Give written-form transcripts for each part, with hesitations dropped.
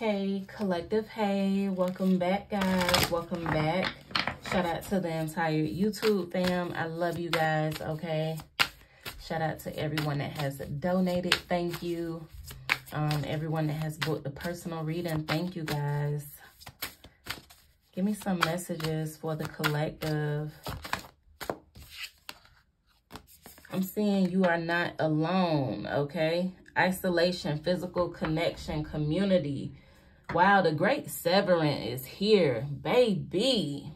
Hey, collective. Hey, welcome back, guys. Welcome back. Shout out to the entire YouTube fam. I love you guys, okay? Shout out to everyone that has donated. Thank you. Everyone that has booked the personal reading. Thank you, guys. Give me some messages for the collective. I'm seeing you are not alone, okay? Isolation, physical connection, community. Wow, the great severing is here, baby.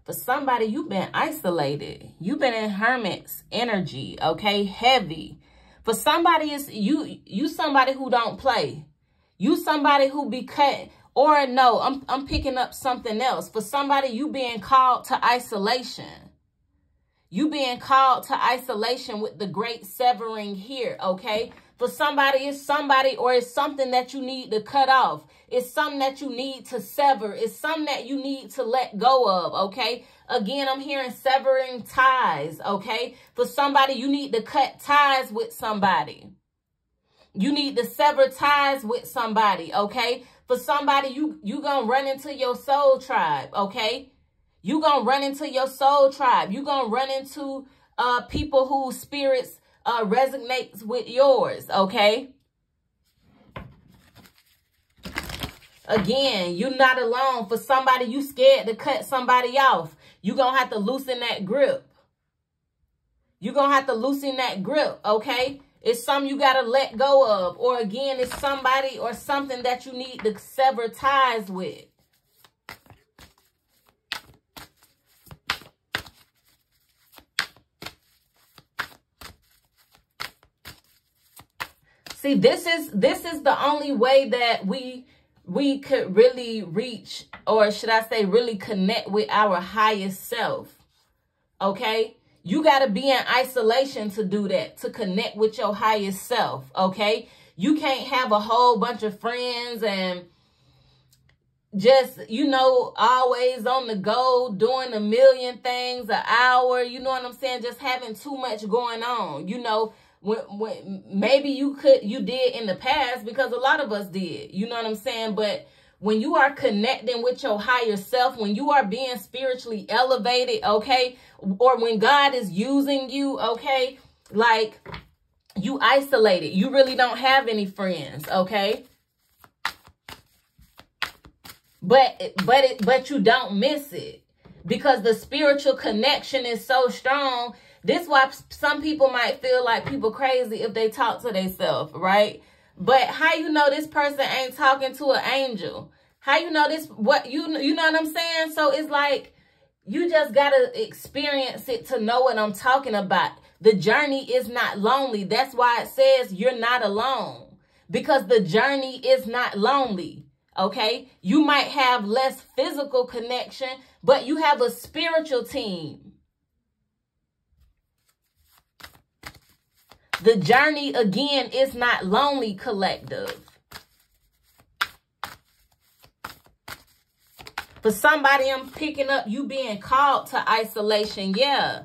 For somebody, you've been isolated. You've been in hermit's energy, okay? Heavy. For somebody, it's you somebody who don't play. You somebody who be cut. Or no, I'm picking up something else. For somebody, you being called to isolation. You being called to isolation with the great severing here, okay? For somebody, it's somebody or it's something that you need to cut off. It's something that you need to sever. It's something that you need to let go of, okay? Again, I'm hearing severing ties, okay? For somebody, you need to cut ties with somebody. You need to sever ties with somebody, okay? For somebody, you gonna run into your soul tribe, okay? You gonna run into your soul tribe. You gonna run into people whose spirits resonates with yours, okay? Again, you're not alone. For somebody, you scared to cut somebody off. You're gonna have to loosen that grip. You're gonna have to loosen that grip, okay? It's something you gotta let go of. Or again, it's somebody or something that you need to sever ties with. See, this is the only way that we could really reach, or should I say really connect with our highest self, okay? You got to be in isolation to do that, to connect with your highest self, okay? You can't have a whole bunch of friends and just, you know, always on the go, doing a million things an hour, you know what I'm saying? Just having too much going on, you know. When maybe you did in the past, because a lot of us did, you know what I'm saying? But when you are connecting with your higher self, when you are being spiritually elevated, okay, or when God is using you, okay, like you isolated, you really don't have any friends, okay? But you don't miss it because the spiritual connection is so strong. This why some people might feel like people crazy if they talk to themselves, right? But how you know this person ain't talking to an angel? How you know this? What you know what I'm saying? So it's like you just gotta experience it to know what I'm talking about. The journey is not lonely. That's why it says you're not alone, because the journey is not lonely. Okay, you might have less physical connection, but you have a spiritual team. The journey, again, is not lonely, collective. For somebody, I'm picking up you being called to isolation. Yeah.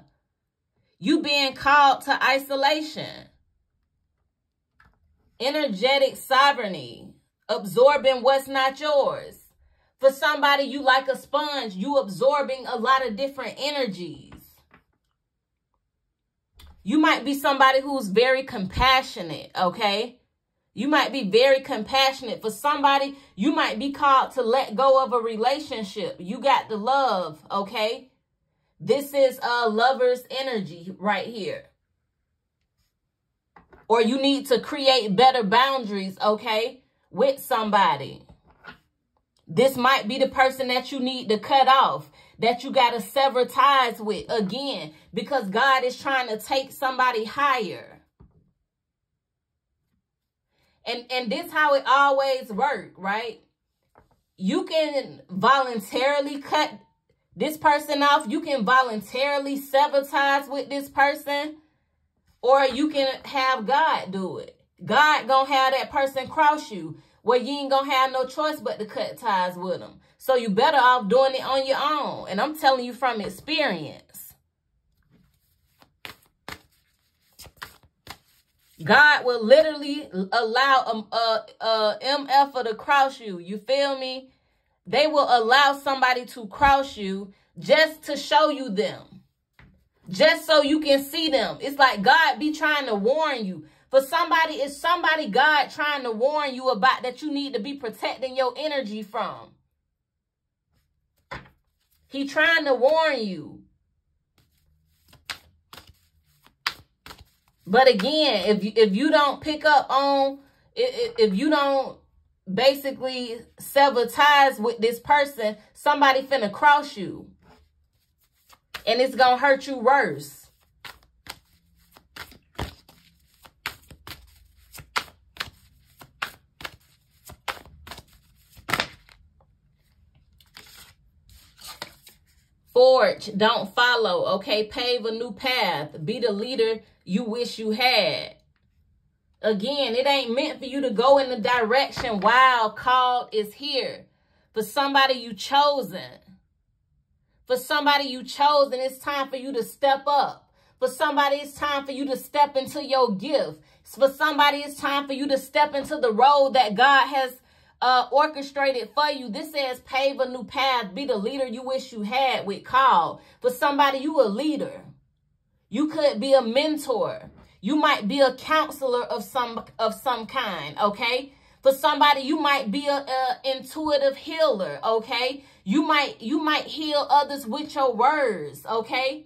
You being called to isolation. Energetic sovereignty. Absorbing what's not yours. For somebody, you like a sponge. You absorbing a lot of different energies. You might be somebody who's very compassionate, okay? You might be very compassionate. For somebody, you might be called to let go of a relationship. You got the love, okay? This is a lover's energy right here. Or you need to create better boundaries, okay, with somebody. This might be the person that you need to cut off, that you got to sever ties with, again, because God is trying to take somebody higher. And this how it always works, right? You can voluntarily cut this person off. You can voluntarily sever ties with this person, or you can have God do it. God gonna have that person cross you, where you ain't gonna have no choice but to cut ties with them. So you better off doing it on your own. And I'm telling you from experience. God will literally allow a MF to cross you. You feel me? They will allow somebody to cross you just to show you them. Just so you can see them. It's like God be trying to warn you. For somebody, it's somebody God trying to warn you about that you need to be protecting your energy from. He trying to warn you. But again, if you don't pick up on, if you don't basically sever ties with this person, somebody finna cross you. And it's gonna hurt you worse. Forge, don't follow, okay? Pave a new path. Be the leader you wish you had. Again, it ain't meant for you to go in the direction while called is here. For somebody you chosen. For somebody you chosen, it's time for you to step up. For somebody, it's time for you to step into your gift. For somebody, it's time for you to step into the road that God has orchestrated for you. This says pave a new path. Be the leader you wish you had with call. For somebody, you a leader. You could be a mentor. You might be a counselor of some kind, okay? For somebody, you might be a intuitive healer, okay? You might heal others with your words, okay?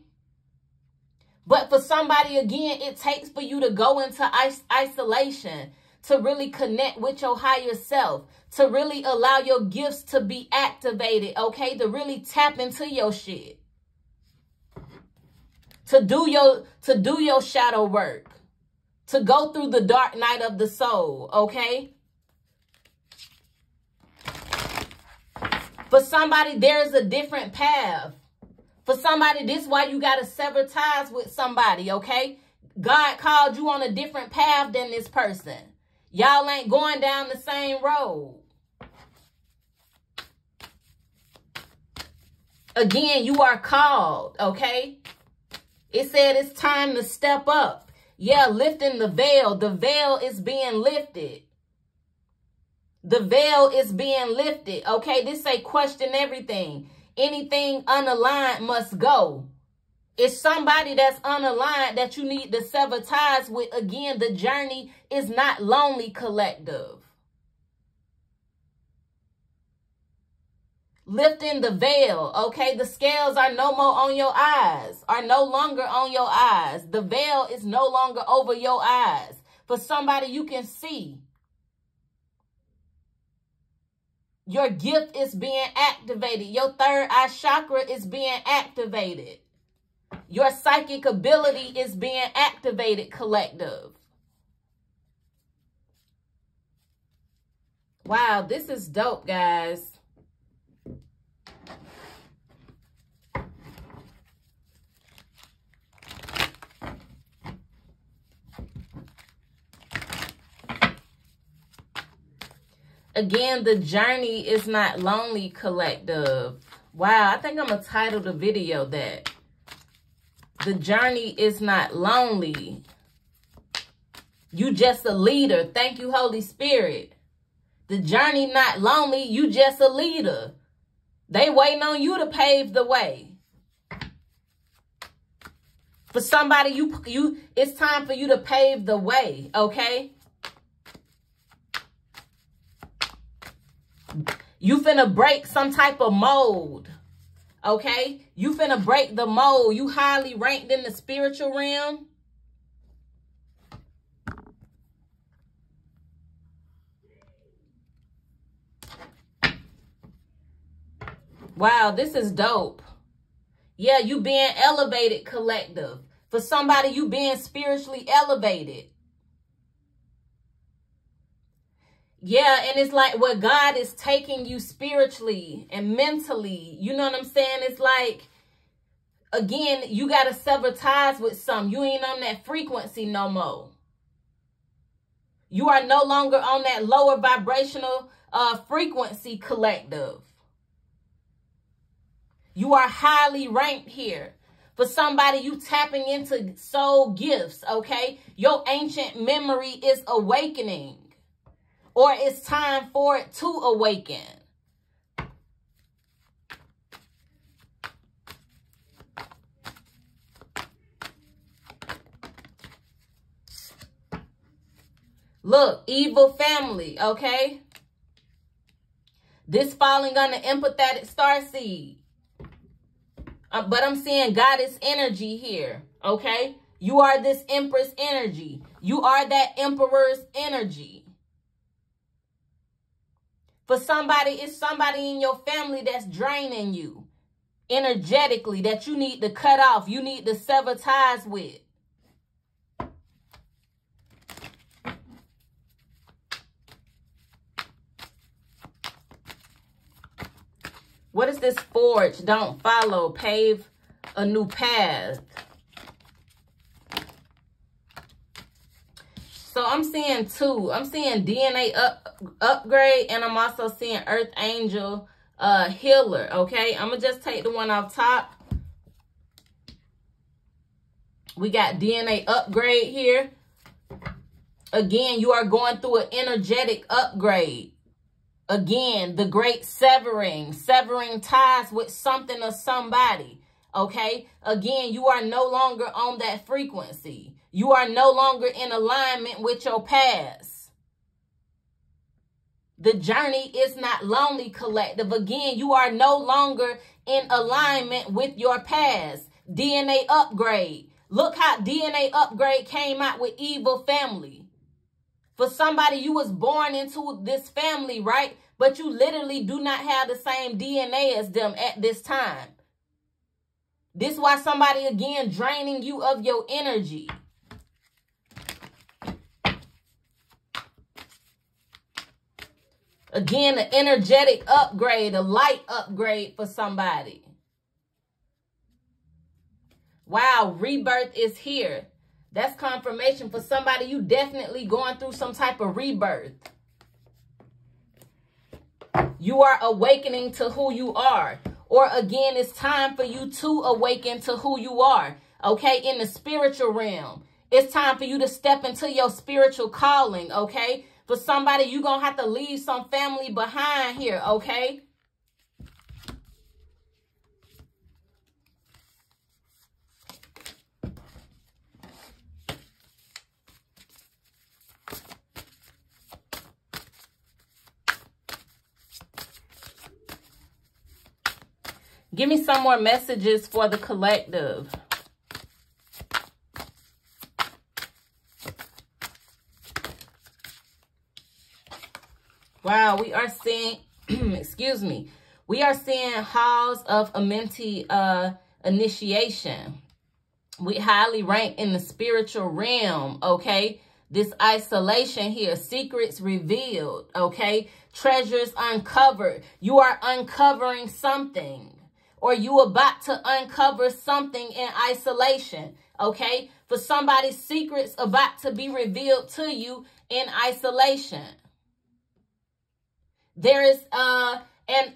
But for somebody, again, it takes for you to go into isolation, to really connect with your higher self, to really allow your gifts to be activated, okay? To really tap into your shit. To do your shadow work. To go through the dark night of the soul, okay? For somebody, there's a different path. For somebody, this is why you got to sever ties with somebody, okay? God called you on a different path than this person. Y'all ain't going down the same road. Again, you are called, okay? It said it's time to step up. Yeah, lifting the veil. The veil is being lifted. The veil is being lifted, okay? This say question everything. Anything unaligned must go. It's somebody that's unaligned that you need to sever ties with. Again, the journey is not lonely, collective. Lifting the veil, okay? The scales are no more on your eyes, are no longer on your eyes. The veil is no longer over your eyes. For somebody you can see. Your gift is being activated. Your third eye chakra is being activated. Your psychic ability is being activated, collective. Wow, this is dope, guys. Again, the journey is not lonely, collective. Wow, I think I'm going to title the video that. The journey is not lonely. You just a leader. Thank you, Holy Spirit. The journey not lonely. You just a leader. They waiting on you to pave the way. For somebody, it's time for you to pave the way, okay? You finna break some type of mold, okay? You finna break the mold. You highly ranked in the spiritual realm. Wow, this is dope. Yeah, you being elevated, collective. For somebody, you being spiritually elevated. Yeah, and it's like where God is taking you spiritually and mentally. You know what I'm saying? It's like, again, you got to sever ties with some. You ain't on that frequency no more. You are no longer on that lower vibrational frequency, collective. You are highly ranked here. For somebody, you tapping into soul gifts, okay? Your ancient memory is awakening, or it's time for it to awaken. Look, evil family, okay? This falling on the empathetic starseed. But I'm seeing goddess energy here, okay? You are this empress energy. You are that emperor's energy. For somebody, it's somebody in your family that's draining you energetically, that you need to cut off. You need to sever ties with. What is this? Forge, don't follow, pave a new path. So I'm seeing two. I'm seeing DNA upgrade, and I'm also seeing Earth Angel healer, okay? I'm going to just take the one off top. We got DNA upgrade here. Again, you are going through an energetic upgrade. Again, the great severing ties with something or somebody, okay? Again, you are no longer on that frequency. You are no longer in alignment with your past. The journey is not lonely, collective. Again, you are no longer in alignment with your past. DNA upgrade. Look how DNA upgrade came out with evil family. For somebody, you was born into this family, right? But you literally do not have the same DNA as them at this time. This is why somebody, again, draining you of your energy. Again, an energetic upgrade, a light upgrade for somebody. Wow, rebirth is here. That's confirmation for somebody. You definitely going through some type of rebirth. You are awakening to who you are. Or again, it's time for you to awaken to who you are. Okay, in the spiritual realm. It's time for you to step into your spiritual calling, okay? For somebody, you're going to have to leave some family behind here, okay? Give me some more messages for the collective. Wow, we are seeing, excuse me, we are seeing halls of Amenti initiation. We highly rank in the spiritual realm, okay? This isolation here, secrets revealed, okay? Treasures uncovered. You are uncovering something. Or you about to uncover something in isolation, okay? For somebody's secrets about to be revealed to you in isolation. There is an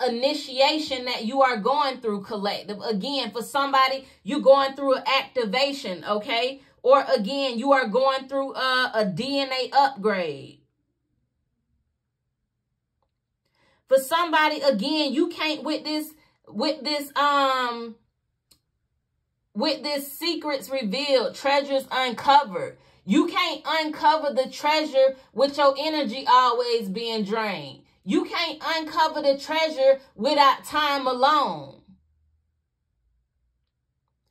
initiation that you are going through, collective. Again, for somebody, you're going through an activation, okay? Or again, you are going through a DNA upgrade. For somebody, again, you can't with this secrets revealed, treasures uncovered. You can't uncover the treasure with your energy always being drained. You can't uncover the treasure without time alone.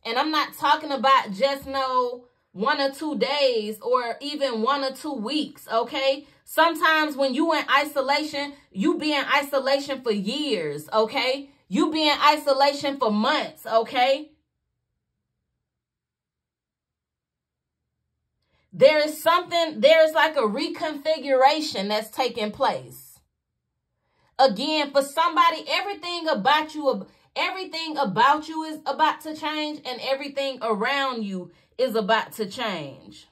And I'm not talking about just no 1 or 2 days or even 1 or 2 weeks, okay? Sometimes when you in isolation, you be in isolation for years, okay? You be in isolation for months, okay? There's like a reconfiguration that's taking place. Again, for somebody, everything about you is about to change, and everything around you is about to change.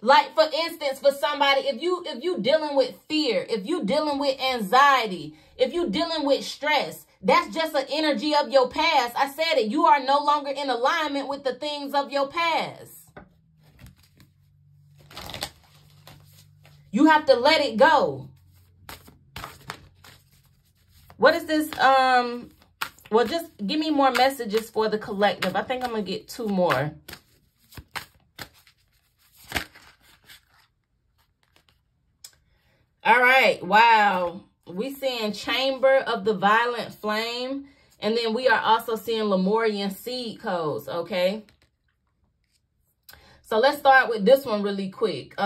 Like, for instance, for somebody, if you dealing with fear, if you dealing with anxiety, if you dealing with stress, that's just an energy of your past. I said it. You are no longer in alignment with the things of your past. You have to let it go. What is this? Well, just give me more messages for the collective. I think I'm going to get 2 more. All right. Wow. We seeing Chamber of the Violent Flame. And then we are also seeing Lemurian seed codes. Okay. So let's start with this one really quick.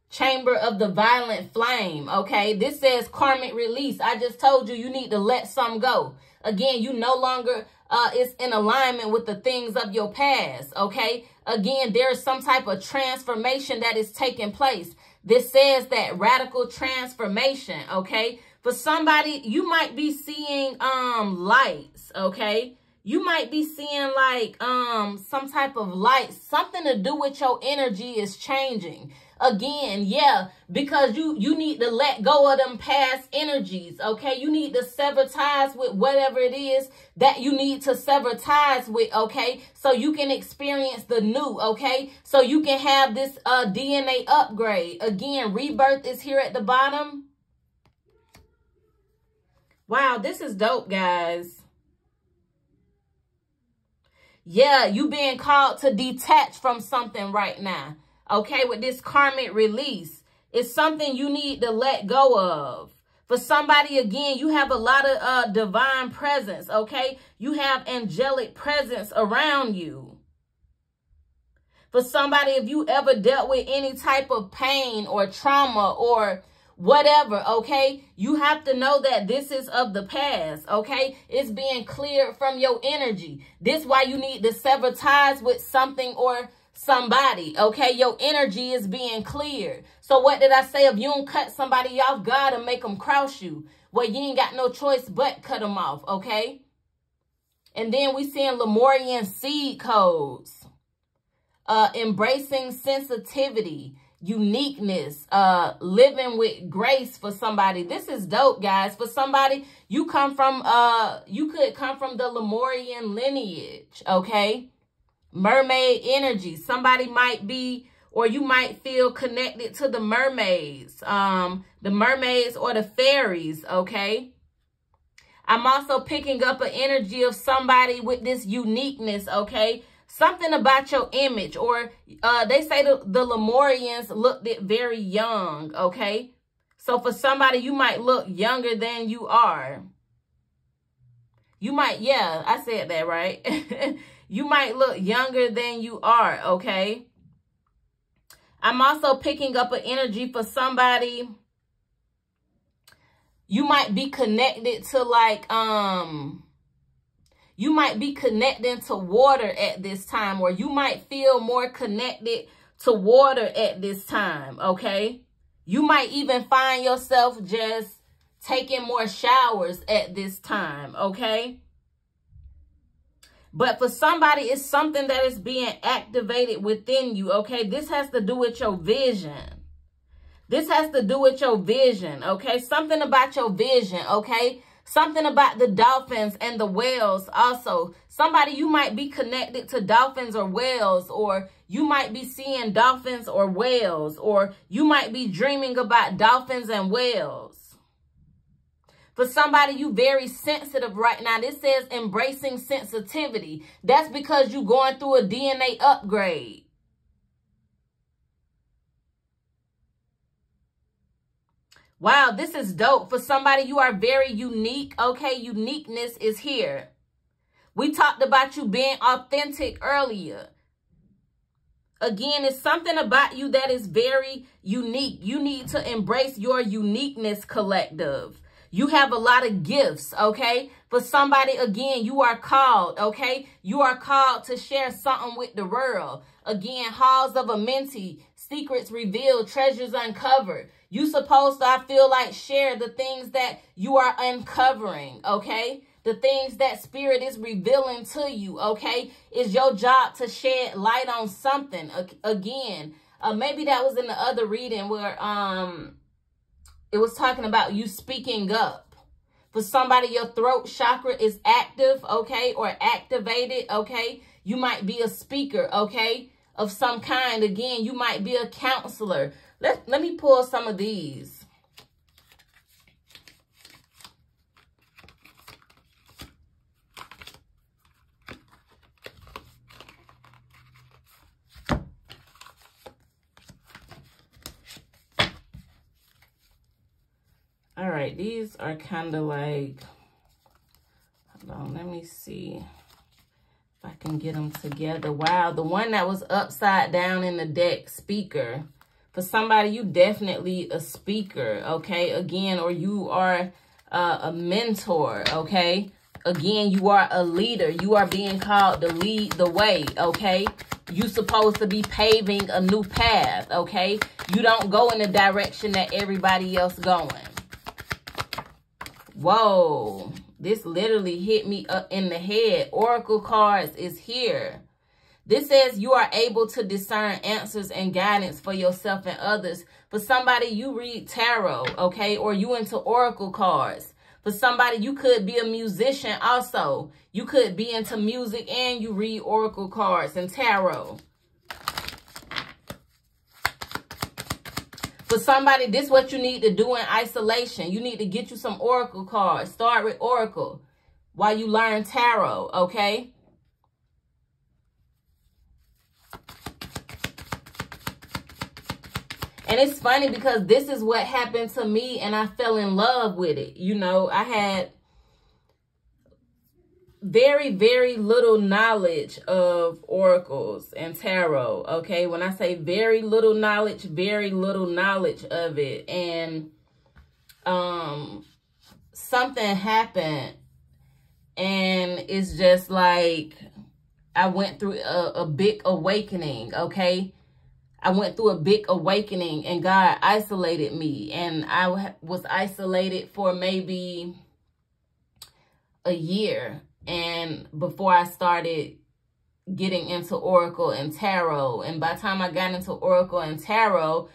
Chamber of the Violent Flame. Okay. This says karmic release. I just told you, you need to let some go. Again, you no longer is in alignment with the things of your past. Okay. Again, there is some type of transformation that is taking place. This says that radical transformation, okay? For somebody, you might be seeing lights, okay? You might be seeing like some type of light. Something to do with your energy is changing. Again, yeah, because you need to let go of them past energies, okay? You need to sever ties with whatever it is that you need to sever ties with, okay? So you can experience the new, okay? So you can have this DNA upgrade. Again, rebirth is here at the bottom. Wow, this is dope, guys. Yeah, you being called to detach from something right now. Okay, with this karmic release, it's something you need to let go of. For somebody, again, you have a lot of divine presence, okay? You have angelic presence around you. For somebody, if you ever dealt with any type of pain or trauma or whatever, okay, you have to know that this is of the past, okay? It's being cleared from your energy. This is why you need to sever ties with something or somebody, okay? Your energy is being cleared. So what did I say? If you don't cut somebody off, God will make them cross you. Well, you ain't got no choice but cut them off, okay? And then we seeing Lemurian seed codes. Embracing sensitivity, uniqueness, living with grace for somebody. This is dope, guys. For somebody, you come from, you could come from the Lemurian lineage, okay? Mermaid energy. Somebody might be, or you might feel connected to the mermaids, or the fairies, okay? I'm also picking up an energy of somebody with this uniqueness, okay? Something about your image, or they say the Lemurians looked it very young, okay? So for somebody, you might look younger than you are. You might, yeah, I said that right. You might look younger than you are, okay? I'm also picking up an energy for somebody. You might be connected to like, you might be connecting to water at this time, or you might feel more connected to water at this time, okay? You might even find yourself just taking more showers at this time, okay? But for somebody, it's something that is being activated within you, okay? This has to do with your vision. This has to do with your vision, okay? Something about your vision, okay? Something about the dolphins and the whales also. Somebody, you might be connected to dolphins or whales, or you might be seeing dolphins or whales, or you might be dreaming about dolphins and whales. For somebody, you very sensitive right now. This says embracing sensitivity. That's because you're going through a DNA upgrade. Wow, this is dope. For somebody, you are very unique. Okay, uniqueness is here. We talked about you being authentic earlier. Again, it's something about you that is very unique. You need to embrace your uniqueness, collective. You have a lot of gifts, okay? For somebody, again, you are called, okay? You are called to share something with the world. Again, halls of a mentee, secrets revealed, treasures uncovered. You supposed to, I feel like, share the things that you are uncovering, okay? the things that spirit is revealing to you, okay? It's your job to shed light on something. Again, maybe that was in the other reading where it was talking about you speaking up. For somebody, your throat chakra is active, okay, or activated, okay? You might be a speaker, okay, of some kind. Again, you might be a counselor. Let me pull some of these. All right, these are kind of like, hold on, let me see if I can get them together. Wow, the one that was upside down in the deck, speaker. For somebody, you definitely a speaker, okay? Again, or you are a mentor, okay? Again, you are a leader. You are being called to lead the way, okay? You supposed to be paving a new path, okay? You don't go in the direction that everybody else going. Whoa, this literally hit me up in the head. Oracle cards is here. This says you are able to discern answers and guidance for yourself and others. For somebody, you read tarot, okay? Or you into oracle cards. For somebody, you could be a musician also. You could be into music and you read oracle cards and tarot. For somebody, this is what you need to do in isolation. You need to get you some oracle cards. Start with oracle while you learn tarot, okay? And it's funny because this is what happened to me and I fell in love with it. You know, I had very, very little knowledge of oracles and tarot, okay? When I say very little knowledge of it. And something happened and it's just like I went through a big awakening, okay? I went through a big awakening and God isolated me. And I was isolated for maybe a year. And before I started getting into oracle and tarot. And by the time I got into oracle and tarot,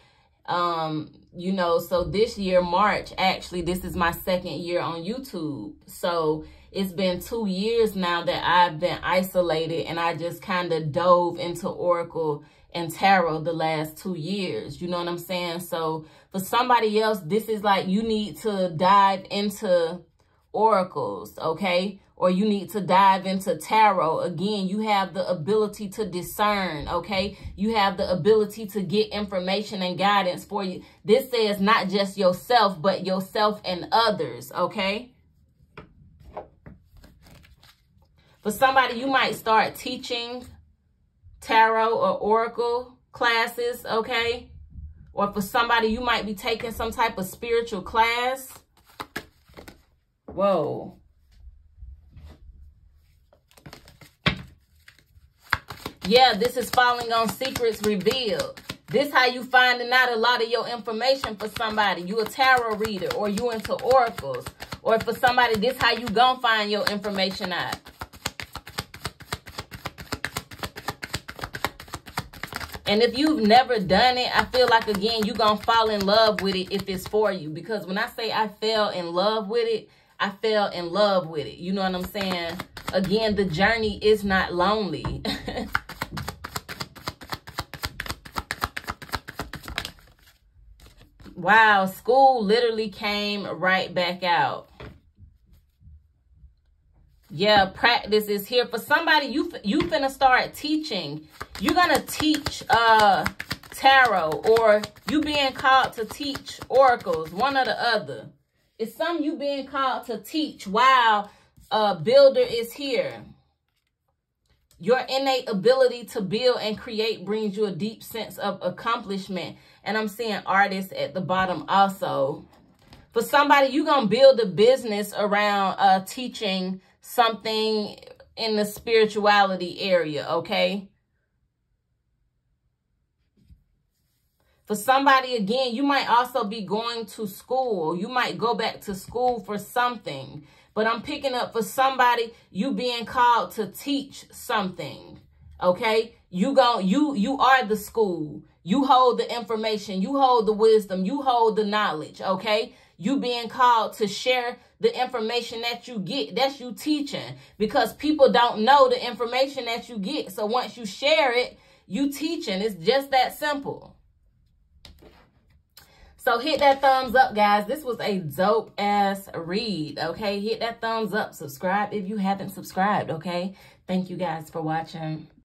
you know, so this year, March, actually, this is my second year on YouTube. So it's been 2 years now that I've been isolated and I just kind of dove into oracle and tarot the last 2 years. You know what I'm saying? So for somebody else, this is like you need to dive into oracles, okay? Or you need to dive into tarot. Again, you have the ability to discern, okay? You have the ability to get information and guidance for you. This says not just yourself, but yourself and others, okay? For somebody, you might start teaching tarot or oracle classes, okay? Or for somebody, you might be taking some type of spiritual class. Whoa. Yeah, this is falling on secrets revealed. This how you finding out a lot of your information for somebody. You a tarot reader or you into oracles. Or for somebody, this how you gonna find your information out. And if you've never done it, I feel like, again, you're going to fall in love with it if it's for you. Because when I say I fell in love with it, I fell in love with it. You know what I'm saying? Again, the journey is not lonely. Wow, school literally came right back out. Yeah, practice is here. For somebody, you finna start teaching. You're gonna teach tarot, or you being called to teach oracles, one or the other. It's something you being called to teach. Wow, builder is here. Your innate ability to build and create brings you a deep sense of accomplishment. And I'm seeing artists at the bottom also. For somebody, you're going to build a business around teaching something in the spirituality area, okay? For somebody, again, you might also be going to school. You might go back to school for something. But I'm picking up for somebody, you being called to teach something. Okay? You are the school. You hold the information. You hold the wisdom. You hold the knowledge. Okay? You being called to share the information that you get. That's you teaching. Because people don't know the information that you get. So once you share it, you teaching. It's just that simple. So hit that thumbs up, guys. This was a dope ass read. Okay? Hit that thumbs up. Subscribe if you haven't subscribed. Okay? Thank you guys for watching.